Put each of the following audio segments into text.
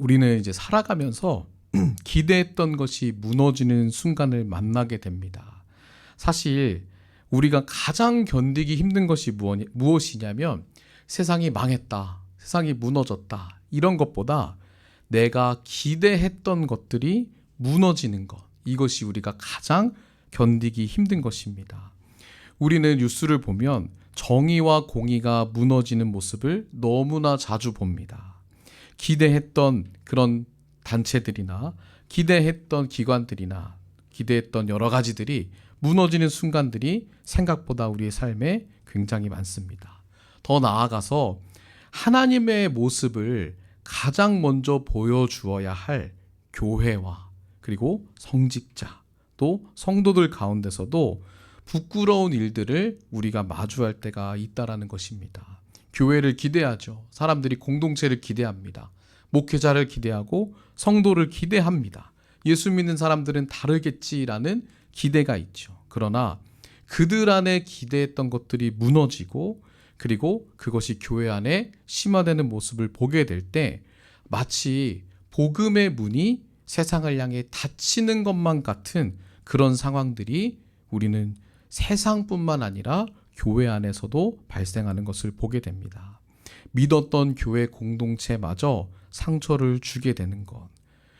우리는 이제 살아가면서 기대했던 것이 무너지는 순간을 만나게 됩니다. 사실 우리가 가장 견디기 힘든 것이 무엇이냐면 세상이 망했다, 세상이 무너졌다 이런 것보다 내가 기대했던 것들이 무너지는 것, 이것이 우리가 가장 견디기 힘든 것입니다. 우리는 뉴스를 보면 정의와 공의가 무너지는 모습을 너무나 자주 봅니다. 기대했던 그런 단체들이나 기대했던 기관들이나 기대했던 여러 가지들이 무너지는 순간들이 생각보다 우리의 삶에 굉장히 많습니다. 더 나아가서 하나님의 모습을 가장 먼저 보여주어야 할 교회와 그리고 성직자 또 성도들 가운데서도 부끄러운 일들을 우리가 마주할 때가 있다라는 것입니다. 교회를 기대하죠. 사람들이 공동체를 기대합니다. 목회자를 기대하고 성도를 기대합니다. 예수 믿는 사람들은 다르겠지라는 기대가 있죠. 그러나 그들 안에 기대했던 것들이 무너지고 그리고 그것이 교회 안에 심화되는 모습을 보게 될 때 마치 복음의 문이 세상을 향해 닫히는 것만 같은 그런 상황들이 우리는 세상뿐만 아니라 교회 안에서도 발생하는 것을 보게 됩니다. 믿었던 교회 공동체마저 상처를 주게 되는 것.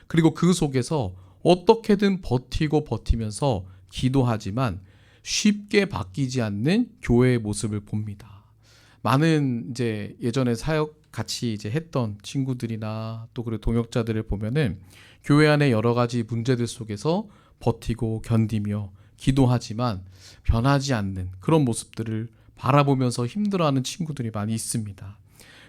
그리고 그 속에서 어떻게든 버티면서 기도하지만 쉽게 바뀌지 않는 교회의 모습을 봅니다. 많은 이제 예전에 사역 같이 이제 했던 친구들이나 또 그리고 동역자들을 보면은 교회 안에 여러 가지 문제들 속에서 버티고 견디며 기도하지만 변하지 않는 그런 모습들을 바라보면서 힘들어하는 친구들이 많이 있습니다.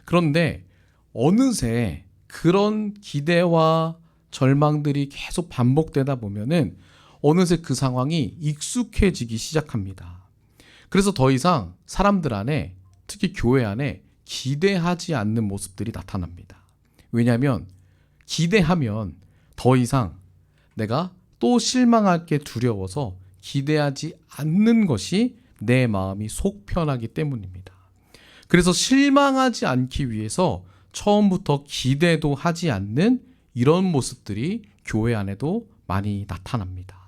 그런데 어느새 그런 기대와 절망들이 계속 반복되다 보면은 어느새 그 상황이 익숙해지기 시작합니다. 그래서 더 이상 사람들 안에 특히 교회 안에 기대하지 않는 모습들이 나타납니다. 왜냐하면 기대하면 더 이상 내가 또 실망할 게 두려워서 기대하지 않는 것이 내 마음이 속 편하기 때문입니다. 그래서 실망하지 않기 위해서 처음부터 기대도 하지 않는 이런 모습들이 교회 안에도 많이 나타납니다.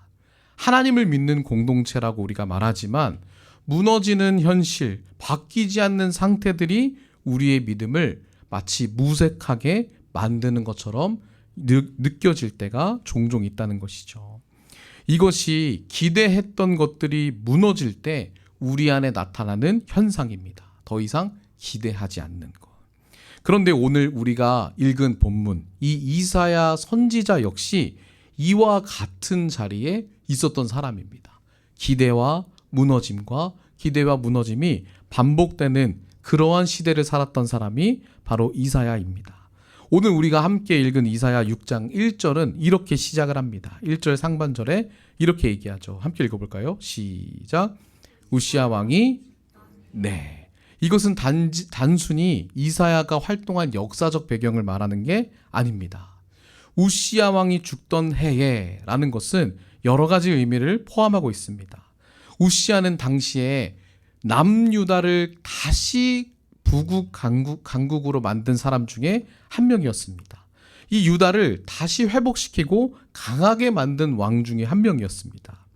하나님을 믿는 공동체라고 우리가 말하지만 무너지는 현실, 바뀌지 않는 상태들이 우리의 믿음을 마치 무색하게 만드는 것처럼 느껴질 때가 종종 있다는 것이죠. 이것이 기대했던 것들이 무너질 때 우리 안에 나타나는 현상입니다. 더 이상 기대하지 않는 것. 그런데 오늘 우리가 읽은 본문, 이 이사야 선지자 역시 이와 같은 자리에 있었던 사람입니다. 기대와 무너짐이 반복되는 그러한 시대를 살았던 사람이 바로 이사야입니다. 오늘 우리가 함께 읽은 이사야 6장 1절은 이렇게 시작을 합니다. 1절 상반절에 이렇게 얘기하죠. 함께 읽어볼까요? 시작. 우시야 왕이 이것은 단순히 이사야가 활동한 역사적 배경을 말하는 게 아닙니다. 우시야 왕이 죽던 해에 라는 것은 여러 가지 의미를 포함하고 있습니다. 우시야는 당시에 남유다를 다시 북국 강국으로 만든 사람 중에 한 명이었습니다. 이 유다를 다시 회복시키고 강하게 만든 왕 중에 한 명이었습니다.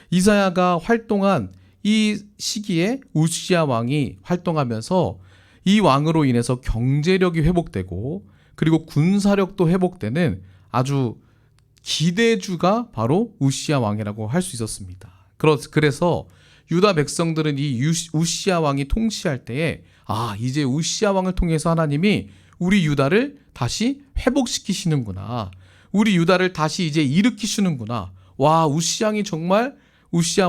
이사야가 활동한 이 시기에 우시야 왕이 활동하면서 이 왕으로 인해서 경제력이 회복되고 그리고 군사력도 회복되는 아주 기대주가 바로 우시야 왕이라고 할 수 있었습니다. 그래서 유다 백성들은 이 우시야 왕이 통치할 때에 이제 우시야 왕을 통해서 하나님이 우리 유다를 다시 회복시키시는구나. 우리 유다를 다시 이제 일으키시는구나. 와, 우시야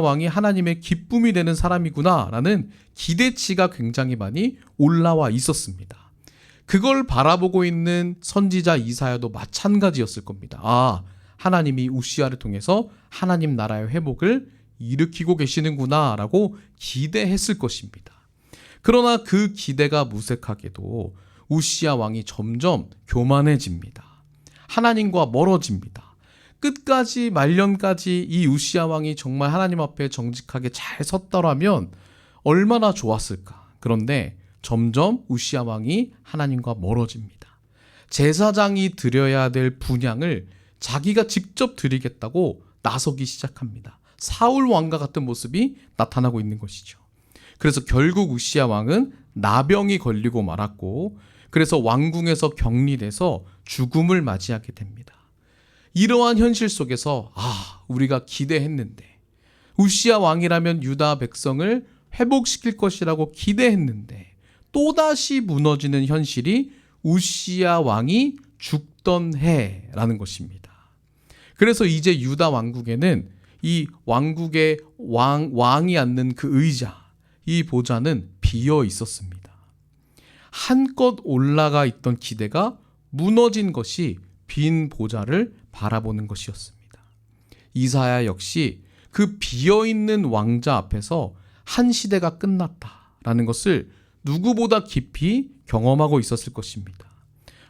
왕이 하나님의 기쁨이 되는 사람이구나 라는 기대치가 굉장히 많이 올라와 있었습니다. 그걸 바라보고 있는 선지자 이사야도 마찬가지였을 겁니다. 하나님이 우시야를 통해서 하나님 나라의 회복을 일으키고 계시는구나 라고 기대했을 것입니다. 그러나 그 기대가 무색하게도 우시야 왕이 점점 교만해집니다. 하나님과 멀어집니다. 끝까지 말년까지 이 우시야 왕이 정말 하나님 앞에 정직하게 잘 섰더라면 얼마나 좋았을까. 그런데 점점 우시야 왕이 하나님과 멀어집니다. 제사장이 드려야 될 분향을 자기가 직접 드리겠다고 나서기 시작합니다. 사울 왕과 같은 모습이 나타나고 있는 것이죠. 그래서 결국 우시야 왕은 나병이 걸리고 말았고, 그래서 왕궁에서 격리돼서 죽음을 맞이하게 됩니다. 이러한 현실 속에서 우리가 기대했는데, 우시야 왕이라면 유다 백성을 회복시킬 것이라고 기대했는데 또다시 무너지는 현실이 우시야 왕이 죽던 해라는 것입니다. 그래서 이제 유다 왕국에는 이 왕국의 왕이 앉는 그 의자, 이 보좌는 비어 있었습니다. 한껏 올라가 있던 기대가 무너진 것이 빈 보좌를 바라보는 것이었습니다. 이사야 역시 그 비어있는 왕자 앞에서 한 시대가 끝났다라는 것을 누구보다 깊이 경험하고 있었을 것입니다.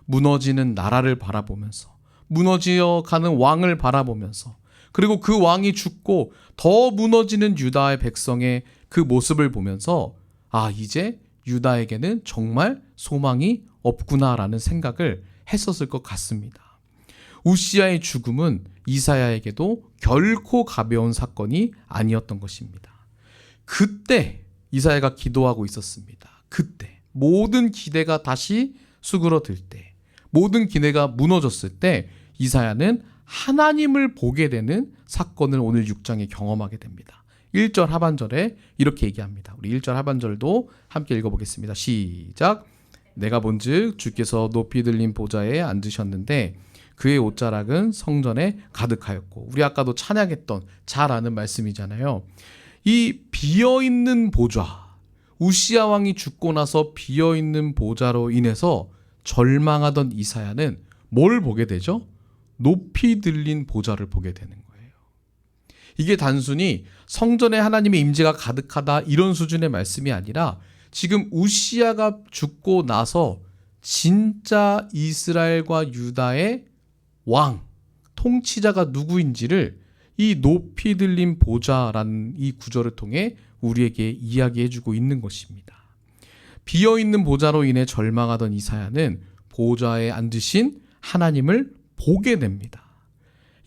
무너지는 나라를 바라보면서, 무너져가는 왕을 바라보면서, 그리고 그 왕이 죽고 더 무너지는 유다의 백성의 그 모습을 보면서 이제 유다에게는 정말 소망이 없구나라는 생각을 했었을 것 같습니다. 우시야의 죽음은 이사야에게도 결코 가벼운 사건이 아니었던 것입니다. 그때 이사야가 기도하고 있었습니다. 그때 모든 기대가 다시 수그러들 때, 모든 기대가 무너졌을 때 이사야는 하나님을 보게 되는 사건을 오늘 6장에 경험하게 됩니다. 1절 하반절에 이렇게 얘기합니다. 우리 1절 하반절도 함께 읽어보겠습니다. 시작. 내가 본즉 주께서 높이 들린 보좌에 앉으셨는데 그의 옷자락은 성전에 가득하였고, 우리 아까도 찬양했던 잘 아는 말씀이잖아요. 이 비어있는 보좌, 우시야 왕이 죽고 나서 비어있는 보좌로 인해서 절망하던 이사야는 뭘 보게 되죠? 높이 들린 보좌를 보게 되는 거예요. 이게 단순히 성전에 하나님의 임재가 가득하다 이런 수준의 말씀이 아니라 지금 우시야가 죽고 나서 진짜 이스라엘과 유다의 왕, 통치자가 누구인지를 이 높이 들린 보좌라는 이 구절을 통해 우리에게 이야기해주고 있는 것입니다. 비어있는 보좌로 인해 절망하던 이사야는 보좌에 앉으신 하나님을 보게 됩니다.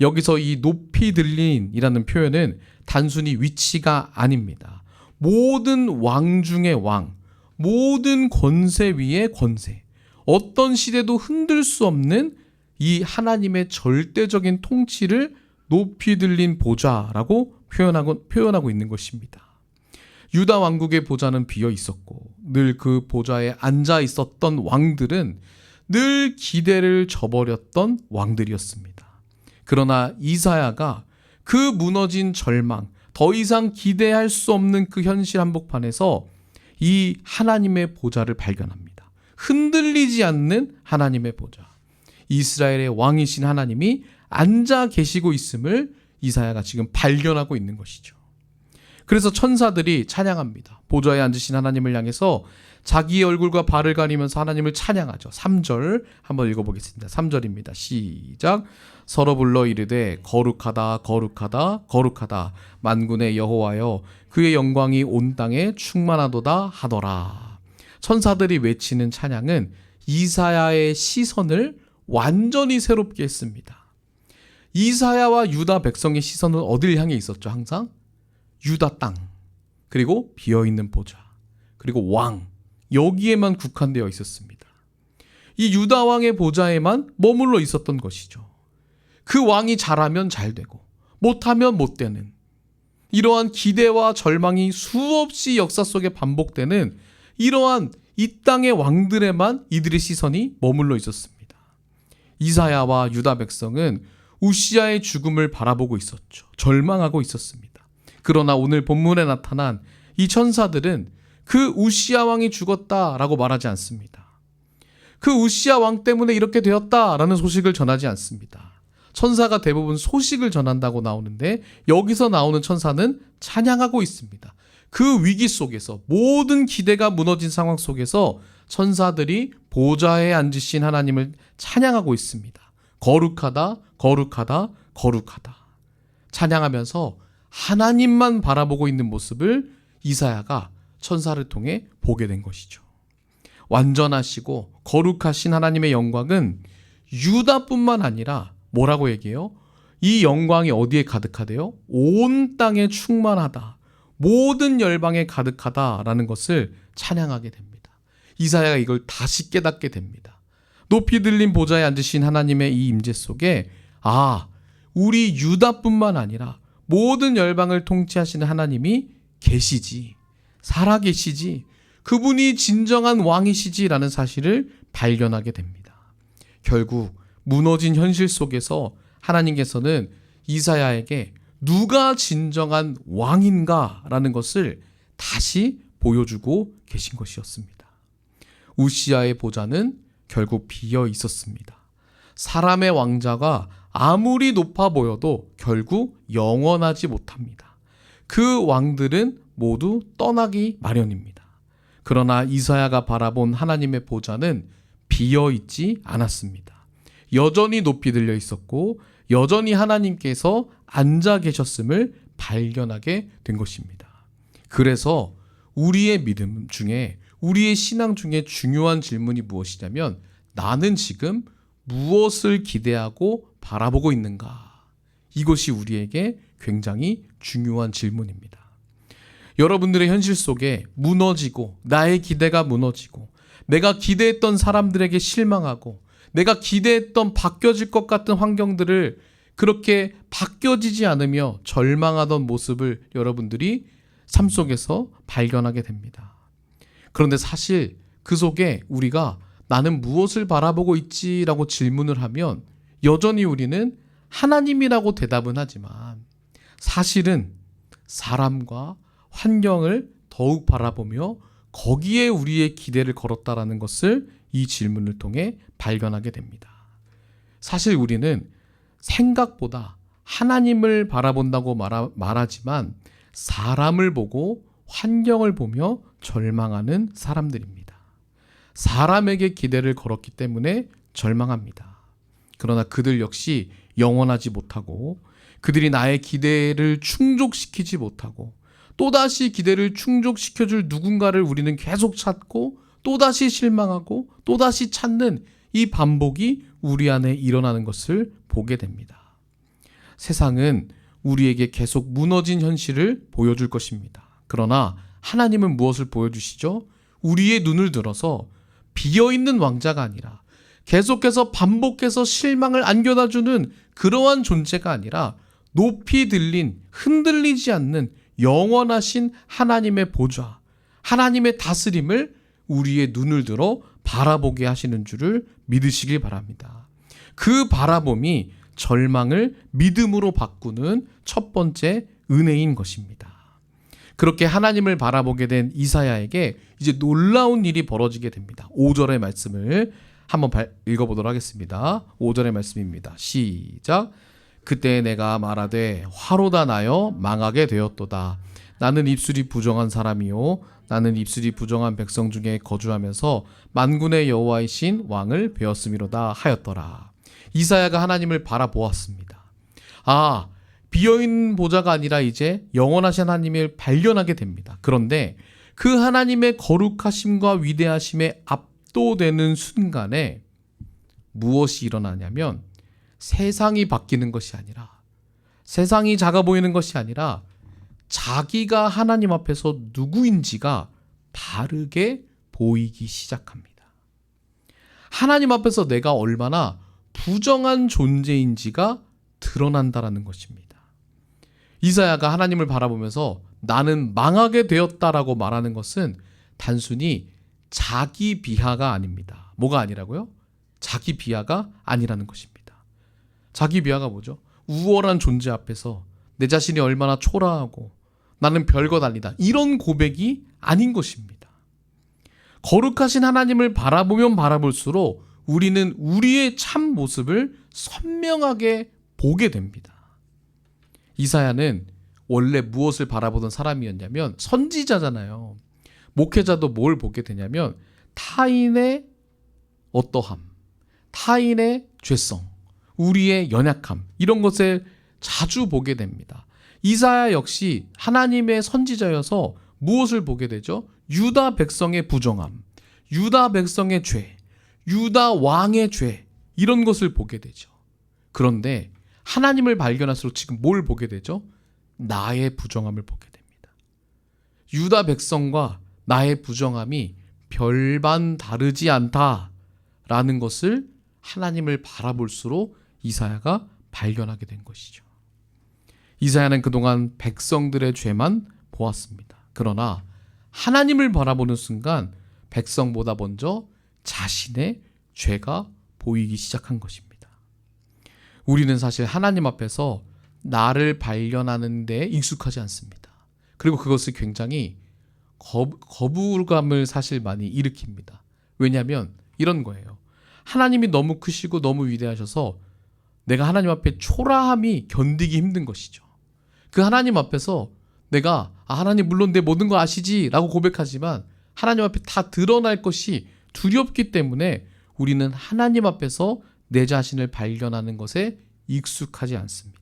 여기서 이 높이 들린이라는 표현은 단순히 위치가 아닙니다. 모든 왕 중의 왕, 모든 권세 위의 권세, 어떤 시대도 흔들 수 없는 이 하나님의 절대적인 통치를 높이 들린 보좌라고 표현하고 있는 것입니다. 유다 왕국의 보좌는 비어 있었고 늘 그 보좌에 앉아 있었던 왕들은 늘 기대를 저버렸던 왕들이었습니다. 그러나 이사야가 그 무너진 절망, 더 이상 기대할 수 없는 그 현실 한복판에서 이 하나님의 보좌를 발견합니다. 흔들리지 않는 하나님의 보좌. 이스라엘의 왕이신 하나님이 앉아 계시고 있음을 이사야가 지금 발견하고 있는 것이죠. 그래서 천사들이 찬양합니다. 보좌에 앉으신 하나님을 향해서 자기의 얼굴과 발을 가리면서 하나님을 찬양하죠. 3절 한번 읽어보겠습니다. 3절입니다. 시작. 서로 불러 이르되 거룩하다 거룩하다 거룩하다 만군의 여호와여 그의 영광이 온 땅에 충만하도다 하더라. 천사들이 외치는 찬양은 이사야의 시선을 완전히 새롭게 했습니다. 이사야와 유다 백성의 시선은 어딜 향해 있었죠? 항상 유다 땅, 그리고 비어있는 보좌, 그리고 왕, 여기에만 국한되어 있었습니다. 이 유다 왕의 보좌에만 머물러 있었던 것이죠. 그 왕이 잘하면 잘되고 못하면 못되는 이러한 기대와 절망이 수없이 역사 속에 반복되는 이러한 이 땅의 왕들에만 이들의 시선이 머물러 있었습니다. 이사야와 유다 백성은 우시야의 죽음을 바라보고 있었죠. 절망하고 있었습니다. 그러나 오늘 본문에 나타난 이 천사들은 그 우시야 왕이 죽었다라고 말하지 않습니다. 그 우시야 왕 때문에 이렇게 되었다라는 소식을 전하지 않습니다. 천사가 대부분 소식을 전한다고 나오는데 여기서 나오는 천사는 찬양하고 있습니다. 그 위기 속에서 모든 기대가 무너진 상황 속에서 천사들이 보좌에 앉으신 하나님을 찬양하고 있습니다. 거룩하다, 거룩하다, 거룩하다. 찬양하면서 하나님만 바라보고 있는 모습을 이사야가 천사를 통해 보게 된 것이죠. 완전하시고 거룩하신 하나님의 영광은 유다뿐만 아니라 뭐라고 얘기해요? 이 영광이 어디에 가득하대요? 온 땅에 충만하다. 모든 열방에 가득하다라는 것을 찬양하게 됩니다. 이사야가 이걸 다시 깨닫게 됩니다. 높이 들린 보좌에 앉으신 하나님의 이 임재 속에 우리 유다뿐만 아니라 모든 열방을 통치하시는 하나님이 계시지, 살아계시지, 그분이 진정한 왕이시지라는 사실을 발견하게 됩니다. 결국 무너진 현실 속에서 하나님께서는 이사야에게 누가 진정한 왕인가라는 것을 다시 보여주고 계신 것이었습니다. 우시아의 보좌는 결국 비어 있었습니다. 사람의 왕자가 아무리 높아 보여도 결국 영원하지 못합니다. 그 왕들은 모두 떠나기 마련입니다. 그러나 이사야가 바라본 하나님의 보좌는 비어 있지 않았습니다. 여전히 높이 들려 있었고 여전히 하나님께서 앉아 계셨음을 발견하게 된 것입니다. 그래서 우리의 믿음 중에, 우리의 신앙 중에 중요한 질문이 무엇이냐면, 나는 지금 무엇을 기대하고 바라보고 있는가? 이것이 우리에게 굉장히 중요한 질문입니다. 여러분들의 현실 속에 무너지고, 나의 기대가 무너지고, 내가 기대했던 사람들에게 실망하고, 내가 기대했던 바뀌어질 것 같은 환경들을 그렇게 바뀌어지지 않으며 절망하던 모습을 여러분들이 삶 속에서 발견하게 됩니다. 그런데 사실 그 속에 우리가 나는 무엇을 바라보고 있지라고 질문을 하면 여전히 우리는 하나님이라고 대답은 하지만 사실은 사람과 환경을 더욱 바라보며 거기에 우리의 기대를 걸었다라는 것을 이 질문을 통해 발견하게 됩니다. 사실 우리는 생각보다 하나님을 바라본다고 말하지만 사람을 보고 환경을 보며 절망하는 사람들입니다. 사람에게 기대를 걸었기 때문에 절망합니다. 그러나 그들 역시 영원하지 못하고 그들이 나의 기대를 충족시키지 못하고 또다시 기대를 충족시켜줄 누군가를 우리는 계속 찾고 또다시 실망하고 또다시 찾는 이 반복이 우리 안에 일어나는 것을 보게 됩니다. 세상은 우리에게 계속 무너진 현실을 보여줄 것입니다. 그러나 하나님은 무엇을 보여주시죠? 우리의 눈을 들어서 비어있는 왕자가 아니라 계속해서 반복해서 실망을 안겨다주는 그러한 존재가 아니라 높이 들린 흔들리지 않는 영원하신 하나님의 보좌, 하나님의 다스림을 우리의 눈을 들어 바라보게 하시는 줄을 믿으시길 바랍니다. 그 바라봄이 절망을 믿음으로 바꾸는 첫 번째 은혜인 것입니다. 그렇게 하나님을 바라보게 된 이사야에게 이제 놀라운 일이 벌어지게 됩니다. 5절의 말씀을 한번 읽어보도록 하겠습니다. 5절의 말씀입니다. 시작. 그때 내가 말하되 화로다 나여 망하게 되었도다. 나는 입술이 부정한 사람이요 나는 입술이 부정한 백성 중에 거주하면서 만군의 여호와이신 왕을 배웠음이로다 하였더라. 이사야가 하나님을 바라보았습니다. 비어있는 보좌가 아니라 이제 영원하신 하나님을 발견하게 됩니다. 그런데 그 하나님의 거룩하심과 위대하심에 압도되는 순간에 무엇이 일어나냐면 세상이 바뀌는 것이 아니라, 세상이 작아 보이는 것이 아니라 자기가 하나님 앞에서 누구인지가 다르게 보이기 시작합니다. 하나님 앞에서 내가 얼마나 부정한 존재인지가 드러난다라는 것입니다. 이사야가 하나님을 바라보면서 나는 망하게 되었다라고 말하는 것은 단순히 자기 비하가 아닙니다. 뭐가 아니라고요? 자기 비하가 아니라는 것입니다. 자기 비하가 뭐죠? 우월한 존재 앞에서 내 자신이 얼마나 초라하고 나는 별것 아니다, 이런 고백이 아닌 것입니다. 거룩하신 하나님을 바라보면 바라볼수록 우리는 우리의 참 모습을 선명하게 보게 됩니다. 이사야는 원래 무엇을 바라보던 사람이었냐면 선지자잖아요. 목회자도 뭘 보게 되냐면 타인의 어떠함, 타인의 죄성, 우리의 연약함, 이런 것을 자주 보게 됩니다. 이사야 역시 하나님의 선지자여서 무엇을 보게 되죠? 유다 백성의 부정함, 유다 백성의 죄, 유다 왕의 죄, 이런 것을 보게 되죠. 그런데 하나님을 발견할수록 지금 뭘 보게 되죠? 나의 부정함을 보게 됩니다. 유다 백성과 나의 부정함이 별반 다르지 않다라는 것을 하나님을 바라볼수록 이사야가 발견하게 된 것이죠. 이사야는 그동안 백성들의 죄만 보았습니다. 그러나 하나님을 바라보는 순간 백성보다 먼저 자신의 죄가 보이기 시작한 것입니다. 우리는 사실 하나님 앞에서 나를 발견하는 데 익숙하지 않습니다. 그리고 그것을 굉장히 거부감을 사실 많이 일으킵니다. 왜냐하면 이런 거예요. 하나님이 너무 크시고 너무 위대하셔서 내가 하나님 앞에 초라함이 견디기 힘든 것이죠. 그 하나님 앞에서 내가 하나님 물론 내 모든 거 아시지 라고 고백하지만 하나님 앞에 다 드러날 것이 두렵기 때문에 우리는 하나님 앞에서 내 자신을 발견하는 것에 익숙하지 않습니다.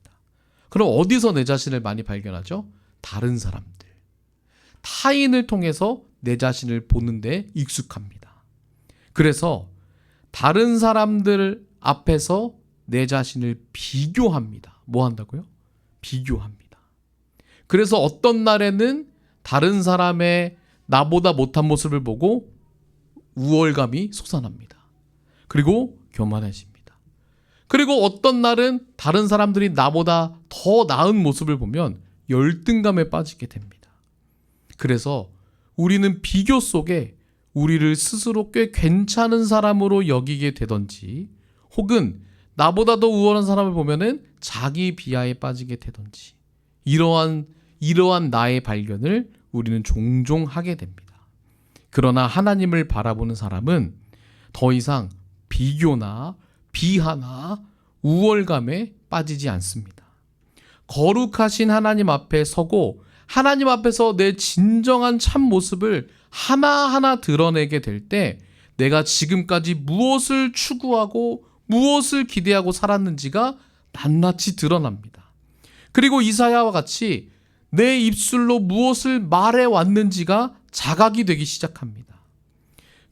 그럼 어디서 내 자신을 많이 발견하죠? 다른 사람들. 타인을 통해서 내 자신을 보는 데 익숙합니다. 그래서 다른 사람들 앞에서 내 자신을 비교합니다. 뭐 한다고요? 비교합니다. 그래서 어떤 날에는 다른 사람의 나보다 못한 모습을 보고 우월감이 솟아납니다. 그리고 교만해집니다. 그리고 어떤 날은 다른 사람들이 나보다 더 나은 모습을 보면 열등감에 빠지게 됩니다. 그래서 우리는 비교 속에 우리를 스스로 꽤 괜찮은 사람으로 여기게 되던지 혹은 나보다 더 우월한 사람을 보면은 자기 비하에 빠지게 되던지 이러한 나의 발견을 우리는 종종 하게 됩니다. 그러나 하나님을 바라보는 사람은 더 이상 비교나 비하나 우월감에 빠지지 않습니다. 거룩하신 하나님 앞에 서고 하나님 앞에서 내 진정한 참 모습을 하나하나 드러내게 될 때 내가 지금까지 무엇을 추구하고 무엇을 기대하고 살았는지가 낱낱이 드러납니다. 그리고 이사야와 같이 내 입술로 무엇을 말해왔는지가 자각이 되기 시작합니다.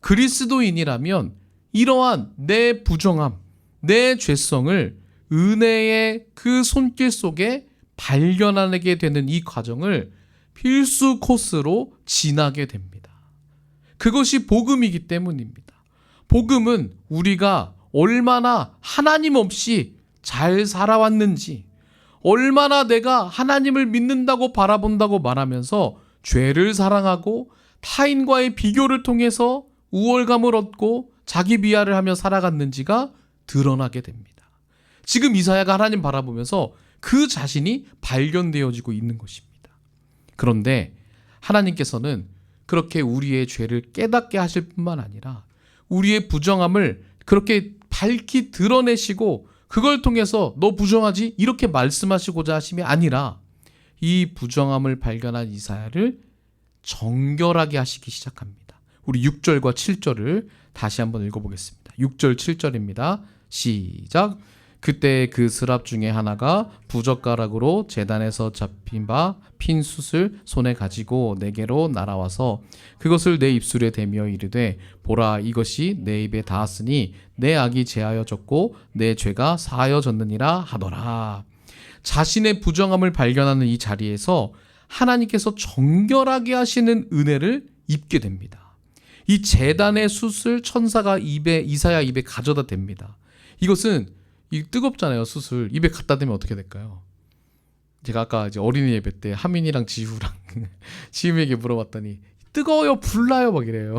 그리스도인이라면 이러한 내 부정함, 내 죄성을 은혜의 그 손길 속에 발견하게 되는 이 과정을 필수 코스로 지나게 됩니다. 그것이 복음이기 때문입니다. 복음은 우리가 얼마나 하나님 없이 잘 살아왔는지, 얼마나 내가 하나님을 믿는다고 바라본다고 말하면서 죄를 사랑하고 타인과의 비교를 통해서 우월감을 얻고 자기 비하를 하며 살아갔는지가 드러나게 됩니다. 지금 이사야가 하나님 바라보면서 그 자신이 발견되어지고 있는 것입니다. 그런데 하나님께서는 그렇게 우리의 죄를 깨닫게 하실 뿐만 아니라 우리의 부정함을 그렇게 밝히 드러내시고 그걸 통해서 너 부정하지? 이렇게 말씀하시고자 하심이 아니라 이 부정함을 발견한 이사야를 정결하게 하시기 시작합니다. 우리 6절과 7절을 다시 한번 읽어보겠습니다. 6절 7절입니다. 시작. 그때 그 스랍 중에 하나가 부젓가락으로 제단에서 잡힌 바 핀 숯을 손에 가지고 내게로 날아와서 그것을 내 입술에 대며 이르되 보라 이것이 내 입에 닿았으니 내 악이 제하여졌고 내 죄가 사하여졌느니라 하더라. 자신의 부정함을 발견하는 이 자리에서 하나님께서 정결하게 하시는 은혜를 입게 됩니다. 이 제단의 숯을 천사가 이사야 입에 가져다 댑니다. 이것은 뜨겁잖아요. 숯을 입에 갖다 대면 어떻게 될까요? 제가 아까 이제 어린이 예배 때 하민이랑 지우랑 지음에게 물어봤더니 뜨거워요, 불나요 막 이래요.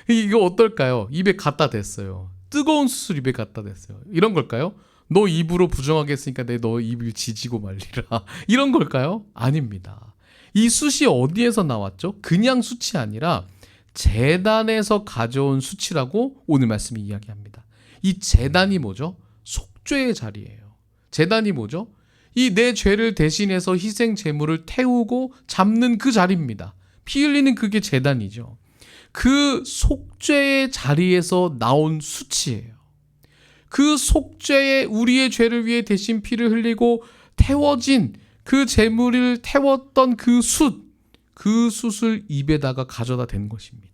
이거 어떨까요? 입에 갖다 댔어요. 뜨거운 숯을 입에 갖다 댔어요. 이런 걸까요? 너 입으로 부정하게 했으니까 내 너 입을 지지고 말리라. 이런 걸까요? 아닙니다. 이 숯이 어디에서 나왔죠? 그냥 숯이 아니라 제단에서 가져온 숯이라고 오늘 말씀이 이야기합니다. 이 제단이 뭐죠? 속죄의 자리예요. 제단이 뭐죠? 이 내 죄를 대신해서 희생 제물을 태우고 잡는 그 자리입니다. 피 흘리는 그게 제단이죠. 그 속죄의 자리에서 나온 숯이에요. 그 속죄에 우리의 죄를 위해 대신 피를 흘리고 태워진 그 제물을 태웠던 그 숯을 입에다가 가져다 댄 것입니다.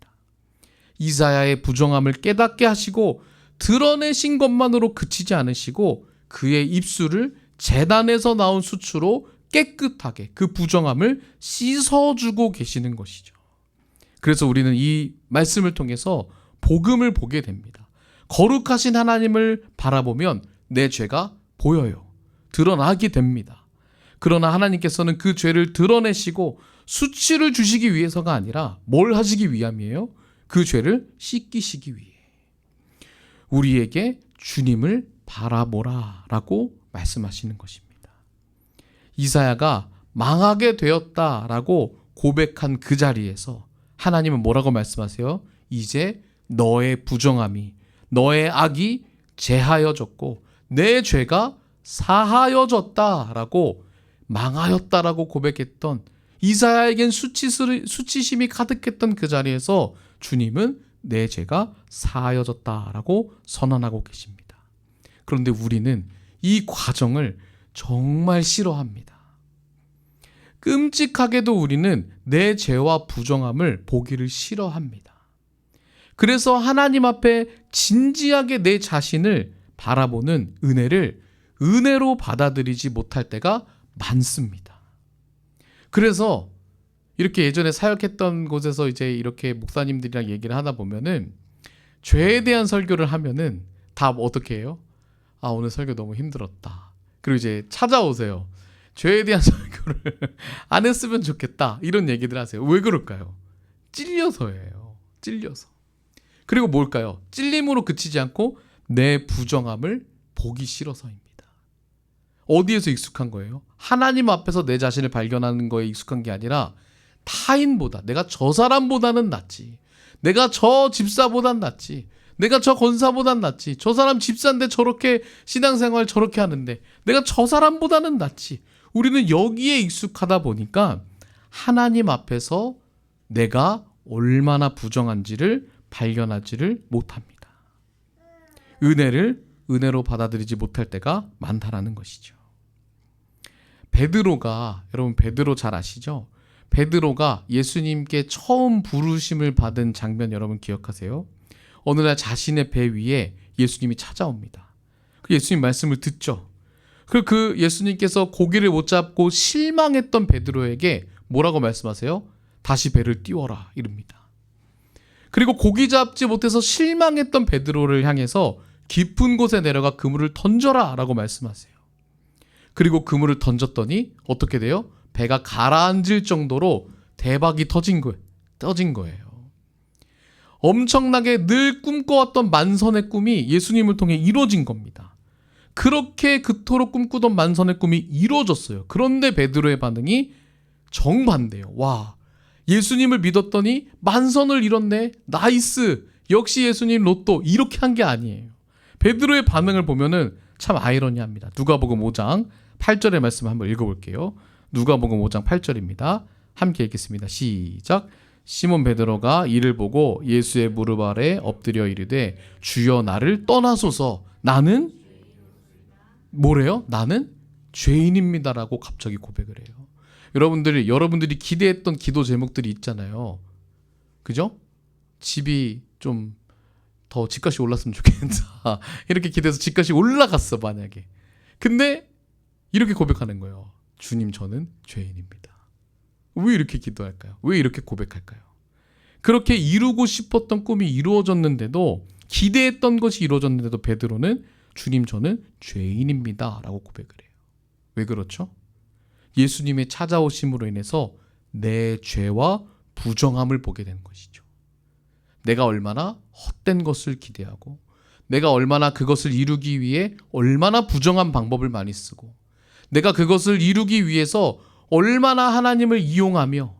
이사야의 부정함을 깨닫게 하시고 드러내신 것만으로 그치지 않으시고 그의 입술을 제단에서 나온 수치로 깨끗하게 그 부정함을 씻어주고 계시는 것이죠. 그래서 우리는 이 말씀을 통해서 복음을 보게 됩니다. 거룩하신 하나님을 바라보면 내 죄가 보여요. 드러나게 됩니다. 그러나 하나님께서는 그 죄를 드러내시고 수치를 주시기 위해서가 아니라 뭘 하시기 위함이에요? 그 죄를 씻기시기 위해. 우리에게 주님을 바라보라 라고 말씀하시는 것입니다. 이사야가 망하게 되었다라고 고백한 그 자리에서 하나님은 뭐라고 말씀하세요? 이제 너의 부정함이, 너의 악이 제하여졌고 내 죄가 사하여졌다라고, 망하였다라고 고백했던, 이사야에겐 수치심이 가득했던 그 자리에서 주님은 내 죄가 사하여졌다라고 선언하고 계십니다. 그런데 우리는 이 과정을 정말 싫어합니다. 끔찍하게도 우리는 내 죄와 부정함을 보기를 싫어합니다. 그래서 하나님 앞에 진지하게 내 자신을 바라보는 은혜를 은혜로 받아들이지 못할 때가 많습니다. 그래서 이렇게 예전에 사역했던 곳에서 이제 이렇게 목사님들이랑 얘기를 하다 보면은 죄에 대한 설교를 하면은 다 어떻게 해요? 아, 오늘 설교 너무 힘들었다. 그리고 이제 찾아오세요. 죄에 대한 설교를 안 했으면 좋겠다. 이런 얘기들 하세요. 왜 그럴까요? 찔려서예요. 찔려서. 그리고 뭘까요? 찔림으로 그치지 않고 내 부정함을 보기 싫어서입니다. 어디에서 익숙한 거예요? 하나님 앞에서 내 자신을 발견하는 거에 익숙한 게 아니라 타인보다, 내가 저 사람보다는 낫지, 내가 저 집사보단 낫지, 내가 저 권사보단 낫지, 저 사람 집사인데 저렇게 신앙생활 저렇게 하는데 내가 저 사람보다는 낫지. 우리는 여기에 익숙하다 보니까 하나님 앞에서 내가 얼마나 부정한지를 발견하지를 못합니다. 은혜를 은혜로 받아들이지 못할 때가 많다라는 것이죠. 베드로가, 여러분 베드로 잘 아시죠? 베드로가 예수님께 처음 부르심을 받은 장면 여러분 기억하세요? 어느 날 자신의 배 위에 예수님이 찾아옵니다. 그 예수님 말씀을 듣죠. 그 예수님께서 고기를 못 잡고 실망했던 베드로에게 뭐라고 말씀하세요? 다시 배를 띄워라 이릅니다. 그리고 고기 잡지 못해서 실망했던 베드로를 향해서 깊은 곳에 내려가 그물을 던져라 라고 말씀하세요. 그리고 그물을 던졌더니 어떻게 돼요? 배가 가라앉을 정도로 대박이 터진 거예요. 엄청나게 늘 꿈꿔왔던 만선의 꿈이 예수님을 통해 이루어진 겁니다. 그렇게 그토록 꿈꾸던 만선의 꿈이 이루어졌어요. 그런데 베드로의 반응이 정반대예요. 와, 예수님을 믿었더니 만선을 잃었네. 나이스. 역시 예수님 로또. 이렇게 한 게 아니에요. 베드로의 반응을 보면은 참 아이러니합니다. 누가복음 5장 8절의 말씀 한번 읽어볼게요. 누가복음 5장 8절입니다. 함께 읽겠습니다. 시작. 시몬 베드로가 이를 보고 예수의 무릎 아래 엎드려 이르되 주여 나를 떠나소서 나는 뭐래요? 나는 죄인입니다라고 갑자기 고백을 해요. 여러분들이 기대했던 기도 제목들이 있잖아요. 그죠? 집이 좀 더 집값이 올랐으면 좋겠다. 이렇게 기대해서 집값이 올라갔어 만약에. 근데 이렇게 고백하는 거예요. 주님 저는 죄인입니다. 왜 이렇게 기도할까요? 왜 이렇게 고백할까요? 그렇게 이루고 싶었던 꿈이 이루어졌는데도, 기대했던 것이 이루어졌는데도 베드로는 주님 저는 죄인입니다 라고 고백을 해요. 왜 그렇죠? 예수님의 찾아오심으로 인해서 내 죄와 부정함을 보게 된 것이죠. 내가 얼마나 헛된 것을 기대하고, 내가 얼마나 그것을 이루기 위해 얼마나 부정한 방법을 많이 쓰고, 내가 그것을 이루기 위해서 얼마나 하나님을 이용하며,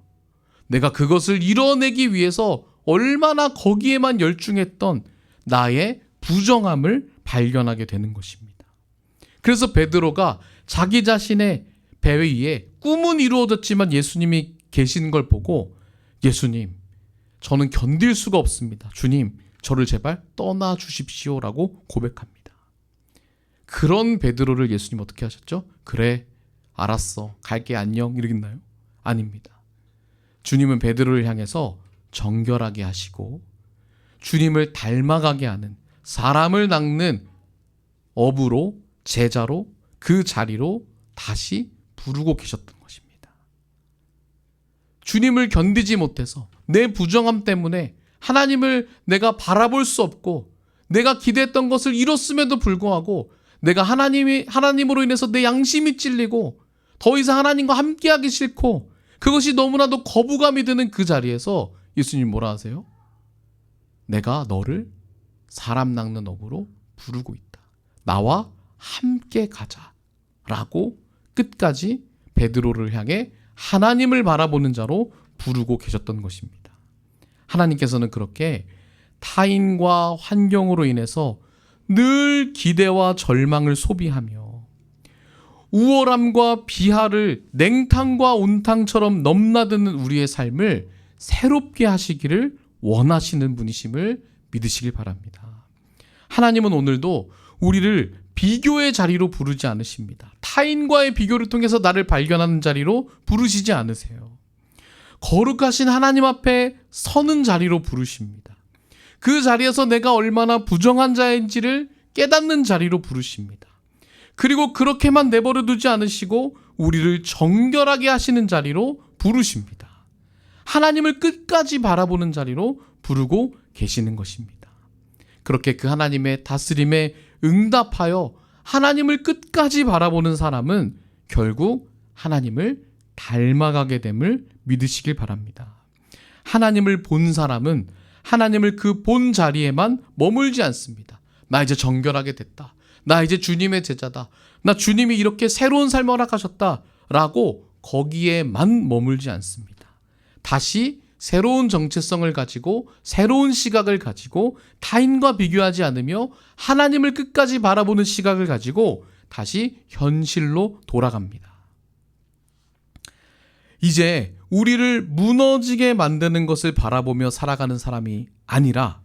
내가 그것을 이뤄내기 위해서 얼마나 거기에만 열중했던 나의 부정함을 발견하게 되는 것입니다. 그래서 베드로가 자기 자신의 배 위에 꿈은 이루어졌지만 예수님이 계신 걸 보고, 예수님 저는 견딜 수가 없습니다. 주님 저를 제발 떠나 주십시오라고 고백합니다. 그런 베드로를 예수님 어떻게 하셨죠? 그래 알았어 갈게 안녕 이러겠나요? 아닙니다. 주님은 베드로를 향해서 정결하게 하시고 주님을 닮아가게 하는 사람을 낚는 어부로, 제자로 그 자리로 다시 부르고 계셨던 것입니다. 주님을 견디지 못해서 내 부정함 때문에 하나님을 내가 바라볼 수 없고 내가 기대했던 것을 이뤘음에도 불구하고 내가 하나님으로 인해서 내 양심이 찔리고 더 이상 하나님과 함께하기 싫고 그것이 너무나도 거부감이 드는 그 자리에서 예수님 뭐라 하세요? 내가 너를 사람 낚는 어부로 부르고 있다. 나와 함께 가자. 라고 끝까지 베드로를 향해 하나님을 바라보는 자로 부르고 계셨던 것입니다. 하나님께서는 그렇게 타인과 환경으로 인해서 늘 기대와 절망을 소비하며 우월함과 비하를 냉탕과 온탕처럼 넘나드는 우리의 삶을 새롭게 하시기를 원하시는 분이심을 믿으시길 바랍니다. 하나님은 오늘도 우리를 비교의 자리로 부르지 않으십니다. 타인과의 비교를 통해서 나를 발견하는 자리로 부르시지 않으세요. 거룩하신 하나님 앞에 서는 자리로 부르십니다. 그 자리에서 내가 얼마나 부정한 자인지를 깨닫는 자리로 부르십니다. 그리고 그렇게만 내버려 두지 않으시고 우리를 정결하게 하시는 자리로 부르십니다. 하나님을 끝까지 바라보는 자리로 부르고 계시는 것입니다. 그렇게 그 하나님의 다스림에 응답하여 하나님을 끝까지 바라보는 사람은 결국 하나님을 닮아가게 됨을 믿으시길 바랍니다. 하나님을 본 사람은 하나님을 그 본 자리에만 머물지 않습니다. 나 이제 정결하게 됐다. 나 이제 주님의 제자다. 나 주님이 이렇게 새로운 삶을 허락하셨다. 라고 거기에만 머물지 않습니다. 다시 새로운 정체성을 가지고 새로운 시각을 가지고 타인과 비교하지 않으며 하나님을 끝까지 바라보는 시각을 가지고 다시 현실로 돌아갑니다. 이제 우리를 무너지게 만드는 것을 바라보며 살아가는 사람이 아니라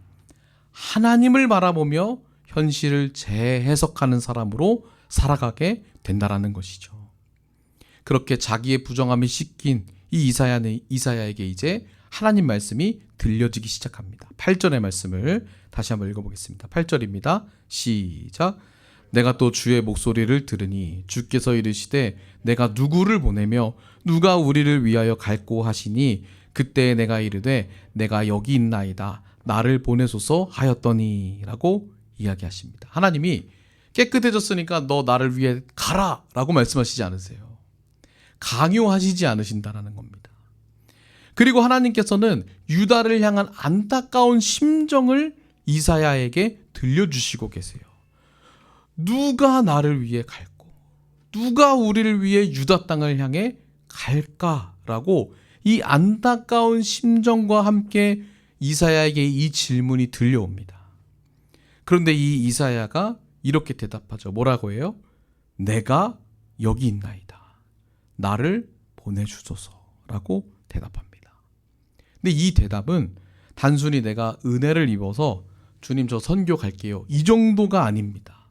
하나님을 바라보며 현실을 재해석하는 사람으로 살아가게 된다라는 것이죠. 그렇게 자기의 부정함이 씻긴 이 이사야에게 이제 하나님 말씀이 들려지기 시작합니다. 8절의 말씀을 다시 한번 읽어보겠습니다. 8절입니다. 시작. 내가 또 주의 목소리를 들으니 주께서 이르시되 내가 누구를 보내며 누가 우리를 위하여 갈꼬 하시니 그때 내가 이르되 내가 여기 있나이다. 나를 보내소서 하였더니 라고 이야기하십니다. 하나님이 깨끗해졌으니까 너 나를 위해 가라 라고 말씀하시지 않으세요. 강요하시지 않으신다라는 겁니다. 그리고 하나님께서는 유다를 향한 안타까운 심정을 이사야에게 들려주시고 계세요. 누가 나를 위해 갈고 누가 우리를 위해 유다 땅을 향해 갈까라고 이 안타까운 심정과 함께 이사야에게 이 질문이 들려옵니다. 그런데 이 이사야가 이렇게 대답하죠. 뭐라고 해요? 내가 여기 있나이다. 나를 보내주소서라고 대답합니다. 근데 이 대답은 단순히 내가 은혜를 입어서 주님 저 선교 갈게요. 이 정도가 아닙니다.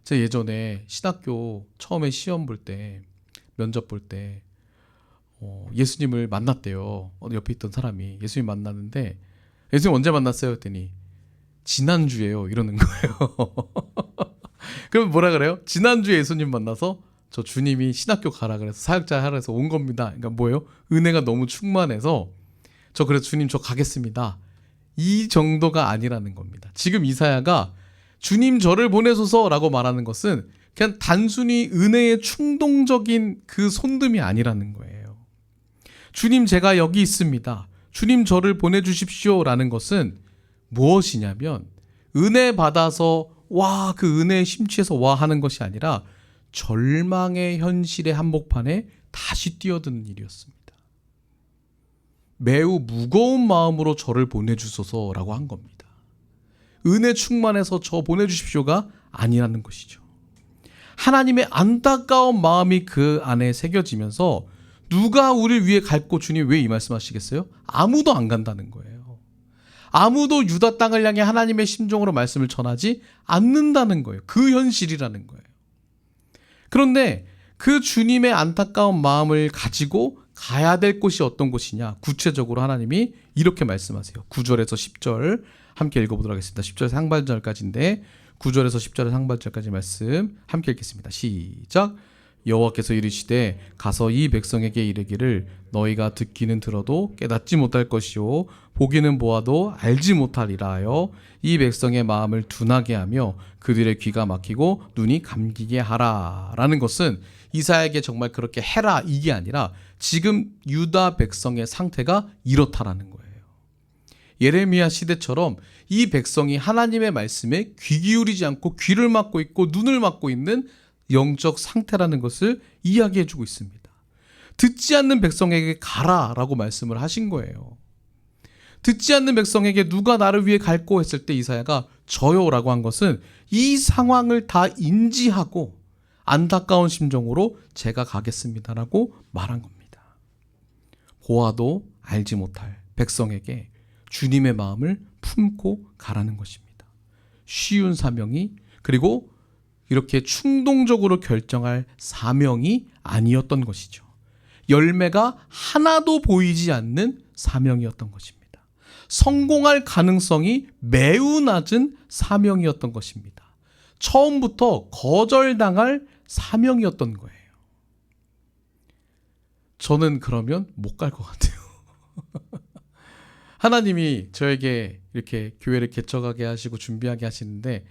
제가 예전에 신학교 처음에 시험 볼 때 면접 볼 때 예수님을 만났대요. 옆에 있던 사람이 예수님 만났는데 예수님 언제 만났어요? 했더니 지난주에요. 이러는 거예요. 그럼 뭐라 그래요? 지난주에 예수님 만나서 저 주님이 신학교 가라 그래서 사역자 하라 해서 온 겁니다. 그러니까 뭐예요? 은혜가 너무 충만해서 저 그래서 주님 저 가겠습니다. 이 정도가 아니라는 겁니다. 지금 이사야가 주님 저를 보내소서라고 말하는 것은 그냥 단순히 은혜의 충동적인 그 손듦이 아니라는 거예요. 주님 제가 여기 있습니다. 주님 저를 보내주십시오라는 것은 무엇이냐면 은혜 받아서 와 그 은혜에 심취해서 와 하는 것이 아니라 절망의 현실의 한복판에 다시 뛰어드는 일이었습니다. 매우 무거운 마음으로 저를 보내주소서라고 한 겁니다. 은혜 충만해서 저 보내주십시오가 아니라는 것이죠. 하나님의 안타까운 마음이 그 안에 새겨지면서 누가 우리를 위해 갈고 주님 왜 이 말씀하시겠어요? 아무도 안 간다는 거예요. 아무도 유다 땅을 향해 하나님의 심정으로 말씀을 전하지 않는다는 거예요. 그 현실이라는 거예요. 그런데 그 주님의 안타까운 마음을 가지고 가야 될 곳이 어떤 곳이냐? 구체적으로 하나님이 이렇게 말씀하세요. 9절에서 10절 함께 읽어보도록 하겠습니다. 10절에서 상반절까지인데 9절에서 10절의 상반절까지 말씀 함께 읽겠습니다. 시작. 여호와께서 이르시되 가서 이 백성에게 이르기를 너희가 듣기는 들어도 깨닫지 못할 것이요 보기는 보아도 알지 못하리라 하여 이 백성의 마음을 둔하게 하며 그들의 귀가 막히고 눈이 감기게 하라. 라는 것은 이사야에게 정말 그렇게 해라 이게 아니라 지금 유다 백성의 상태가 이렇다라는 거예요. 예레미야 시대처럼 이 백성이 하나님의 말씀에 귀 기울이지 않고 귀를 막고 있고 눈을 막고 있는 영적 상태라는 것을 이야기해 주고 있습니다. 듣지 않는 백성에게 가라라고 말씀을 하신 거예요. 듣지 않는 백성에게 누가 나를 위해 갈고 했을 때 이사야가 저요라고 한 것은 이 상황을 다 인지하고 안타까운 심정으로 제가 가겠습니다라고 말한 겁니다. 보아도 알지 못할 백성에게 주님의 마음을 품고 가라는 것입니다. 쉬운 사명이 그리고 이렇게 충동적으로 결정할 사명이 아니었던 것이죠. 열매가 하나도 보이지 않는 사명이었던 것입니다. 성공할 가능성이 매우 낮은 사명이었던 것입니다. 처음부터 거절당할 사명이었던 거예요. 저는 그러면 못 갈 것 같아요. 하나님이 저에게 이렇게 교회를 개척하게 하시고 준비하게 하시는데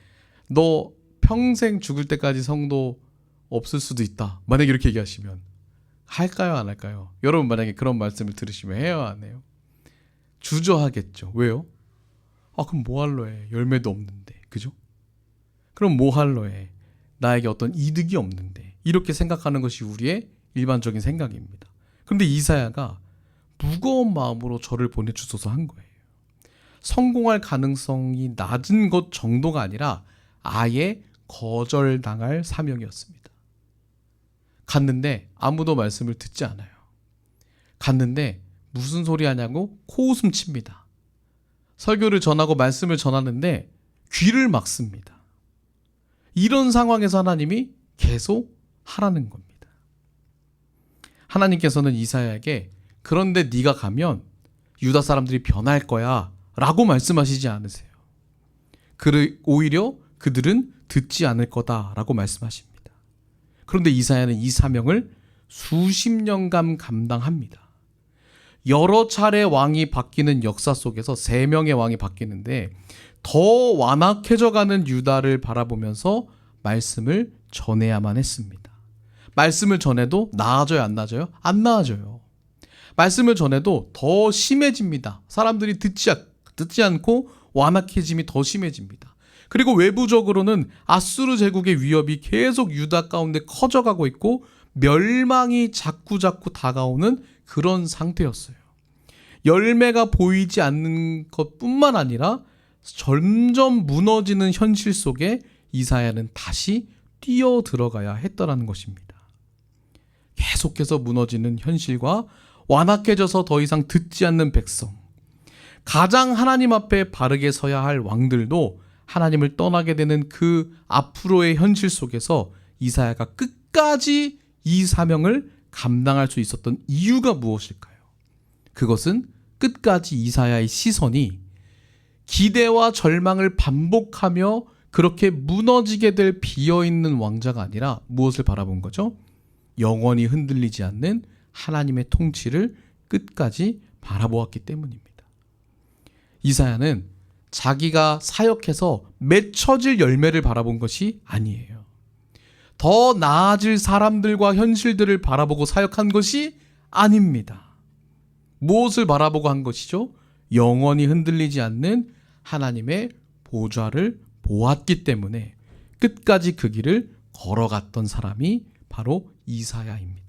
너 평생 죽을 때까지 성도 없을 수도 있다. 만약에 이렇게 얘기하시면 할까요? 안 할까요? 여러분 만약에 그런 말씀을 들으시면 해요? 안 해요? 주저하겠죠. 왜요? 그럼 뭐 할러 해? 열매도 없는데. 그죠? 그럼 뭐 할러 해? 나에게 어떤 이득이 없는데. 이렇게 생각하는 것이 우리의 일반적인 생각입니다. 그런데 이사야가 무거운 마음으로 저를 보내주소서 한 거예요. 성공할 가능성이 낮은 것 정도가 아니라 아예 거절당할 사명이었습니다. 갔는데 아무도 말씀을 듣지 않아요. 갔는데 무슨 소리 하냐고 코웃음 칩니다. 설교를 전하고 말씀을 전하는데 귀를 막습니다. 이런 상황에서 하나님이 계속 하라는 겁니다. 하나님께서는 이사야에게 그런데 네가 가면 유다 사람들이 변할 거야 라고 말씀하시지 않으세요. 오히려 그들은 듣지 않을 거다라고 말씀하십니다. 그런데 이사야는 이 사명을 수십 년간 감당합니다. 여러 차례 왕이 바뀌는 역사 속에서 3명의 왕이 바뀌는데 더 완악해져가는 유다를 바라보면서 말씀을 전해야만 했습니다. 말씀을 전해도 나아져요, 안 나아져요? 안 나아져요. 말씀을 전해도 더 심해집니다. 사람들이 듣지 않고 완악해짐이 더 심해집니다. 그리고 외부적으로는 아수르 제국의 위협이 계속 유다 가운데 커져가고 있고 멸망이 자꾸자꾸 다가오는 그런 상태였어요. 열매가 보이지 않는 것뿐만 아니라 점점 무너지는 현실 속에 이사야는 다시 뛰어들어가야 했다라는 것입니다. 계속해서 무너지는 현실과 완악해져서 더 이상 듣지 않는 백성, 가장 하나님 앞에 바르게 서야 할 왕들도 하나님을 떠나게 되는 그 앞으로의 현실 속에서 이사야가 끝까지 이 사명을 감당할 수 있었던 이유가 무엇일까요? 그것은 끝까지 이사야의 시선이 기대와 절망을 반복하며 그렇게 무너지게 될 비어있는 왕자가 아니라 무엇을 바라본 거죠? 영원히 흔들리지 않는 하나님의 통치를 끝까지 바라보았기 때문입니다. 이사야는 자기가 사역해서 맺혀질 열매를 바라본 것이 아니에요. 더 나아질 사람들과 현실들을 바라보고 사역한 것이 아닙니다. 무엇을 바라보고 한 것이죠? 영원히 흔들리지 않는 하나님의 보좌를 보았기 때문에 끝까지 그 길을 걸어갔던 사람이 바로 이사야입니다.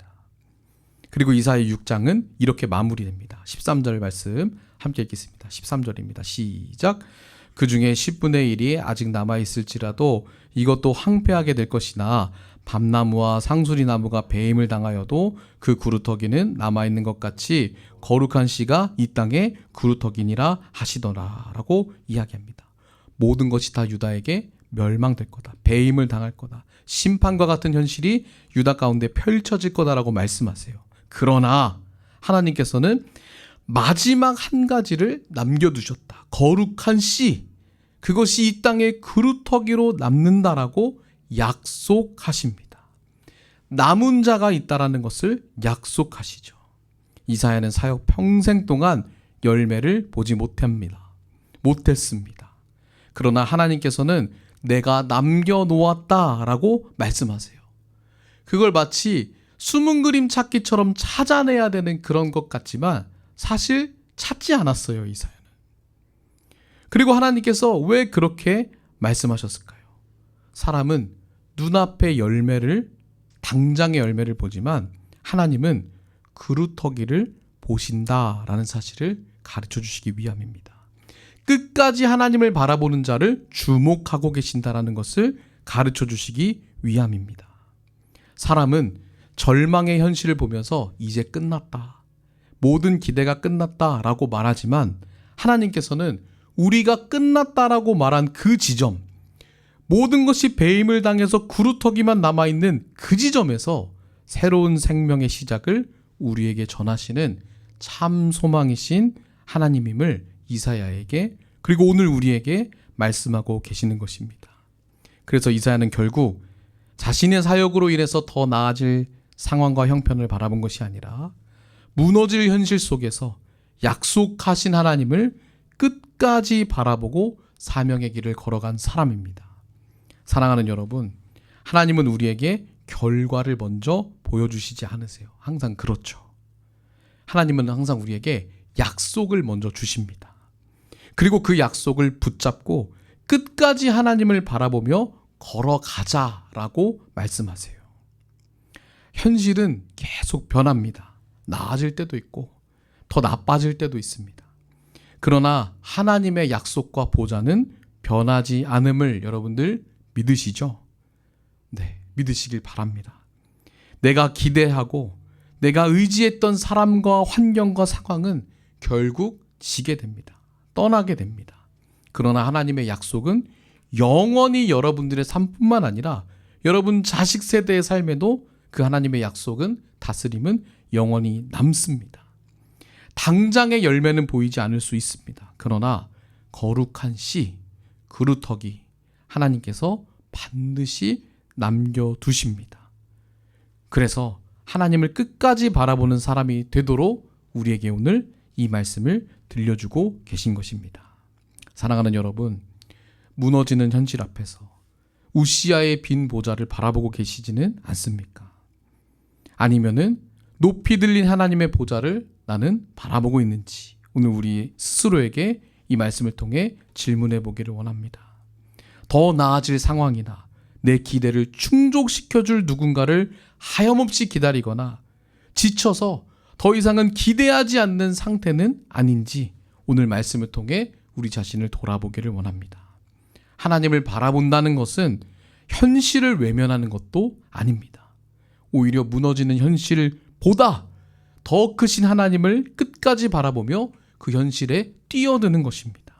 그리고 이사야 6장은 이렇게 마무리됩니다. 13절 말씀 함께 읽겠습니다. 13절입니다. 시작. 그 중에 10분의 1이 아직 남아있을지라도 이것도 황폐하게 될 것이나 밤나무와 상수리나무가 배임을 당하여도 그 그루터기는 남아있는 것 같이 거룩한 씨가 이 땅에 그루터기니라 하시더라 라고 이야기합니다. 모든 것이 다 유다에게 멸망될 거다. 배임을 당할 거다. 심판과 같은 현실이 유다 가운데 펼쳐질 거다라고 말씀하세요. 그러나 하나님께서는 마지막 한 가지를 남겨두셨다. 거룩한 씨, 그것이 이 땅의 그루터기로 남는다라고 약속하십니다. 남은 자가 있다라는 것을 약속하시죠. 이사야는 사역 평생 동안 열매를 보지 못했습니다. 그러나 하나님께서는 내가 남겨놓았다라고 말씀하세요. 그걸 마치 숨은 그림 찾기처럼 찾아내야 되는 그런 것 같지만 사실 찾지 않았어요, 이사야는. 그리고 하나님께서 왜 그렇게 말씀하셨을까요? 사람은 눈앞의 열매를, 당장의 열매를 보지만 하나님은 그루터기를 보신다라는 사실을 가르쳐 주시기 위함입니다. 끝까지 하나님을 바라보는 자를 주목하고 계신다라는 것을 가르쳐 주시기 위함입니다. 사람은 절망의 현실을 보면서 이제 끝났다, 모든 기대가 끝났다라고 말하지만 하나님께서는 우리가 끝났다라고 말한 그 지점, 모든 것이 배임을 당해서 구루터기만 남아있는 그 지점에서 새로운 생명의 시작을 우리에게 전하시는 참 소망이신 하나님임을 이사야에게, 그리고 오늘 우리에게 말씀하고 계시는 것입니다. 그래서 이사야는 결국 자신의 사역으로 인해서 더 나아질 상황과 형편을 바라본 것이 아니라 무너질 현실 속에서 약속하신 하나님을 끝까지 바라보고 사명의 길을 걸어간 사람입니다. 사랑하는 여러분, 하나님은 우리에게 결과를 먼저 보여주시지 않으세요. 항상 그렇죠. 하나님은 항상 우리에게 약속을 먼저 주십니다. 그리고 그 약속을 붙잡고 끝까지 하나님을 바라보며 걸어가자라고 말씀하세요. 현실은 계속 변합니다. 나아질 때도 있고 더 나빠질 때도 있습니다. 그러나 하나님의 약속과 보좌는 변하지 않음을 여러분들 믿으시죠? 네, 믿으시길 바랍니다. 내가 기대하고 내가 의지했던 사람과 환경과 상황은 결국 지게 됩니다. 떠나게 됩니다. 그러나 하나님의 약속은 영원히 여러분들의 삶뿐만 아니라 여러분 자식 세대의 삶에도 그 하나님의 약속은, 다스림은 영원히 남습니다. 당장의 열매는 보이지 않을 수 있습니다. 그러나 거룩한 씨, 그루터기, 하나님께서 반드시 남겨두십니다. 그래서 하나님을 끝까지 바라보는 사람이 되도록 우리에게 오늘 이 말씀을 들려주고 계신 것입니다. 사랑하는 여러분, 무너지는 현실 앞에서 우시아의 빈 보좌를 바라보고 계시지는 않습니까? 아니면은 높이 들린 하나님의 보좌를 나는 바라보고 있는지, 오늘 우리 스스로에게 이 말씀을 통해 질문해 보기를 원합니다. 더 나아질 상황이나 내 기대를 충족시켜줄 누군가를 하염없이 기다리거나 지쳐서 더 이상은 기대하지 않는 상태는 아닌지 오늘 말씀을 통해 우리 자신을 돌아보기를 원합니다. 하나님을 바라본다는 것은 현실을 외면하는 것도 아닙니다. 오히려 무너지는 현실보다 더 크신 하나님을 끝까지 바라보며 그 현실에 뛰어드는 것입니다.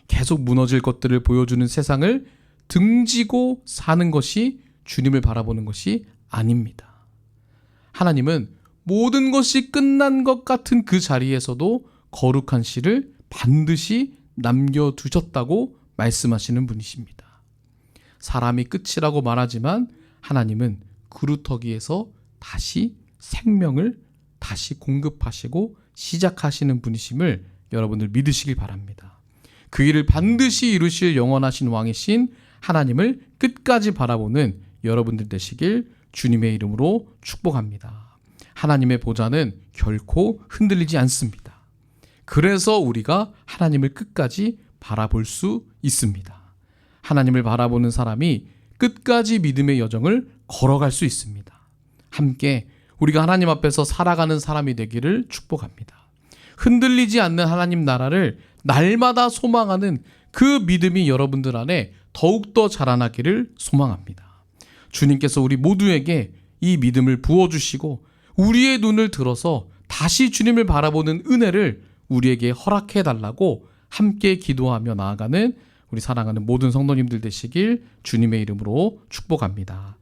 계속 무너질 것들을 보여주는 세상을 등지고 사는 것이 주님을 바라보는 것이 아닙니다. 하나님은 모든 것이 끝난 것 같은 그 자리에서도 거룩한 씨를 반드시 남겨두셨다고 말씀하시는 분이십니다. 사람이 끝이라고 말하지만 하나님은 그루터기에서 다시 생명을 다시 공급하시고 시작하시는 분이심을 여러분들 믿으시길 바랍니다. 그 일을 반드시 이루실 영원하신 왕이신 하나님을 끝까지 바라보는 여러분들 되시길 주님의 이름으로 축복합니다. 하나님의 보좌는 결코 흔들리지 않습니다. 그래서 우리가 하나님을 끝까지 바라볼 수 있습니다. 하나님을 바라보는 사람이 끝까지 믿음의 여정을 걸어갈 수 있습니다. 함께 우리가 하나님 앞에서 살아가는 사람이 되기를 축복합니다. 흔들리지 않는 하나님 나라를 날마다 소망하는 그 믿음이 여러분들 안에 더욱더 자라나기를 소망합니다. 주님께서 우리 모두에게 이 믿음을 부어주시고 우리의 눈을 들어서 다시 주님을 바라보는 은혜를 우리에게 허락해 달라고 함께 기도하며 나아가는 우리 사랑하는 모든 성도님들 되시길 주님의 이름으로 축복합니다.